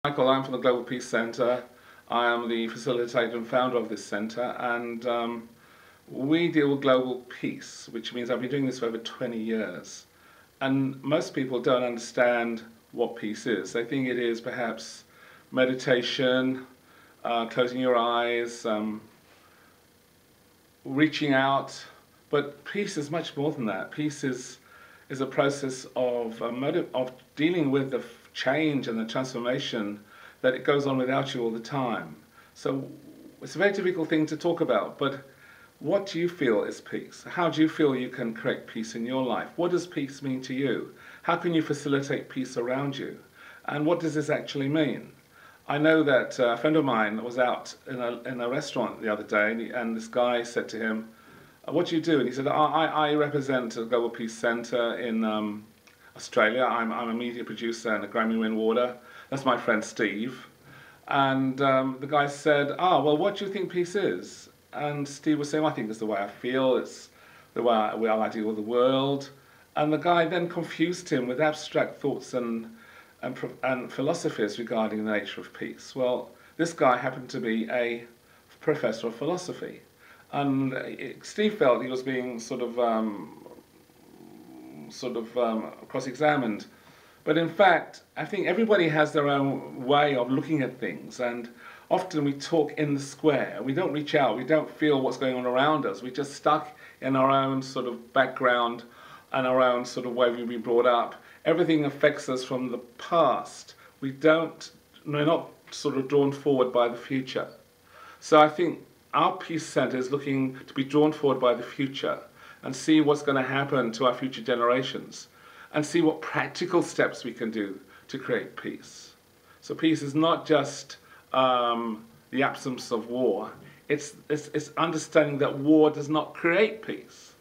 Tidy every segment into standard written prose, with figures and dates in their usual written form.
Michael, I'm from the Global Peace Centre. I am the facilitator and founder of this centre, and we deal with global peace, which means I've been doing this for over 20 years. And most people don't understand what peace is. They think it is perhaps meditation, closing your eyes, reaching out. But peace is much more than that. Peace is a process of dealing with the change and the transformation that it goes on without you all the time. So it's a very difficult thing to talk about, but what do you feel is peace? How do you feel you can create peace in your life? What does peace mean to you? How can you facilitate peace around you? And what does this actually mean? I know that a friend of mine was out in a restaurant the other day, and this guy said to him, "What do you do?" And he said, I represent a Global Peace Centre in Australia. I'm a media producer and a Grammy Award. That's my friend Steve. And the guy said, well, what do you think peace is? And Steve was saying, I think it's the way I feel, it's the way I deal with the world. And the guy then confused him with abstract thoughts and philosophies regarding the nature of peace. Well, this guy happened to be a professor of philosophy. And Steve felt he was being sort of cross-examined. But in fact, I think everybody has their own way of looking at things, and often we talk in the square. We don't reach out, we don't feel what's going on around us. We're just stuck in our own sort of background and our own sort of way we've been brought up. Everything affects us from the past. We're not sort of drawn forward by the future. So I think our Peace Centre is looking to be drawn forward by the future and see what's going to happen to our future generations, and see what practical steps we can do to create peace. So peace is not just the absence of war, it's understanding that war does not create peace.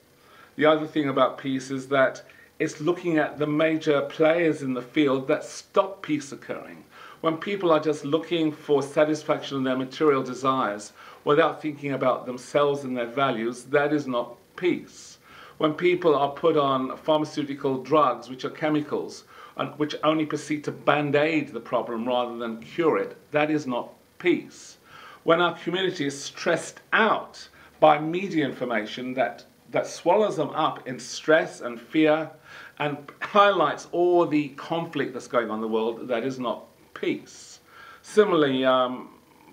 The other thing about peace is that it's looking at the major players in the field that stop peace occurring. When people are just looking for satisfaction in their material desires without thinking about themselves and their values, that is not peace. When people are put on pharmaceutical drugs, which are chemicals, and which only proceed to band-aid the problem rather than cure it, that is not peace. When our community is stressed out by media information that swallows them up in stress and fear and highlights all the conflict that's going on in the world, that is not peace. Similarly,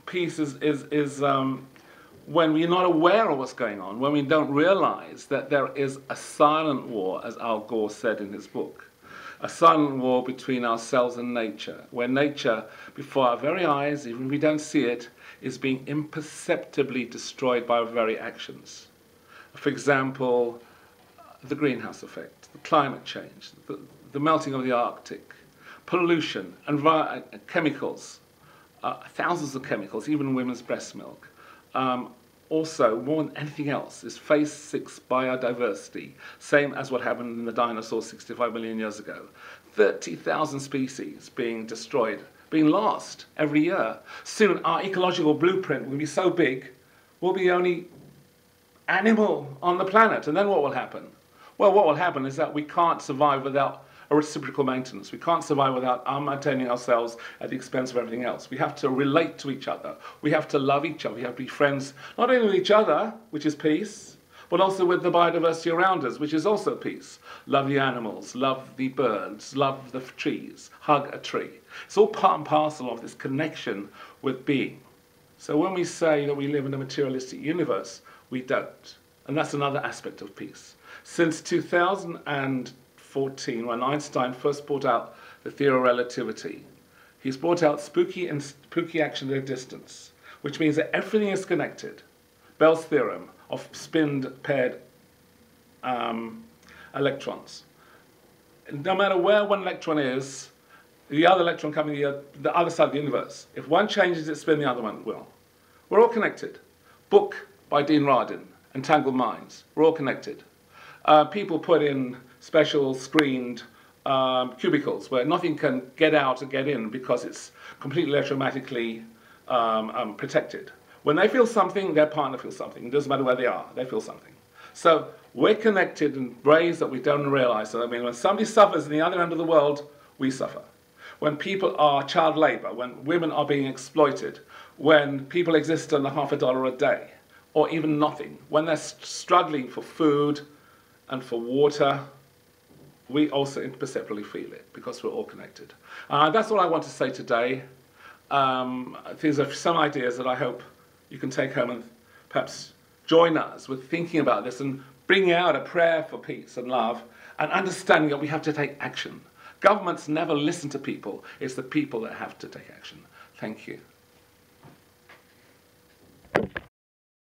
peace is when we're not aware of what's going on, when we don't realize that there is a silent war, as Al Gore said in his book, a silent war between ourselves and nature, where nature, before our very eyes, even if we don't see it, is being imperceptibly destroyed by our very actions. For example, the greenhouse effect, the climate change, the melting of the Arctic, pollution, and chemicals, thousands of chemicals, even women's breast milk. Also, more than anything else, is phase 6 biodiversity, same as what happened in the dinosaurs 65 million years ago. 30,000 species being destroyed, being lost every year. Soon our ecological blueprint will be so big, we'll be the only animal on the planet. And then what will happen? Well, what will happen is that we can't survive without a reciprocal maintenance. We can't survive without maintaining ourselves at the expense of everything else. We have to relate to each other. We have to love each other. We have to be friends, not only with each other, which is peace, but also with the biodiversity around us, which is also peace. Love the animals, love the birds, love the trees, hug a tree. It's all part and parcel of this connection with being. So when we say that we live in a materialistic universe, we don't. And that's another aspect of peace. Since 2014, when Einstein first brought out the theory of relativity, he's brought out spooky action at a distance, which means that everything is connected. Bell's theorem of spin-paired electrons. No matter where one electron is, the other electron coming the other side of the universe. If one changes its spin, the other one will. We're all connected. Book by Dean Radin, Entangled Minds. We're all connected. People put in special screened cubicles where nothing can get out or get in because it's completely electromagnetically protected. When they feel something, their partner feels something. It doesn't matter where they are, they feel something. So we're connected in ways that we don't realize. So I mean, when somebody suffers in the other end of the world, we suffer. when people are child labour, when women are being exploited, when people exist on half a dollar a day, or even nothing, when they're struggling for food and for water, we also imperceptibly feel it because we're all connected. That's all I want to say today. These are some ideas that I hope you can take home and perhaps join us with thinking about this and bringing out a prayer for peace and love and understanding that we have to take action. Governments never listen to people. It's the people that have to take action. Thank you.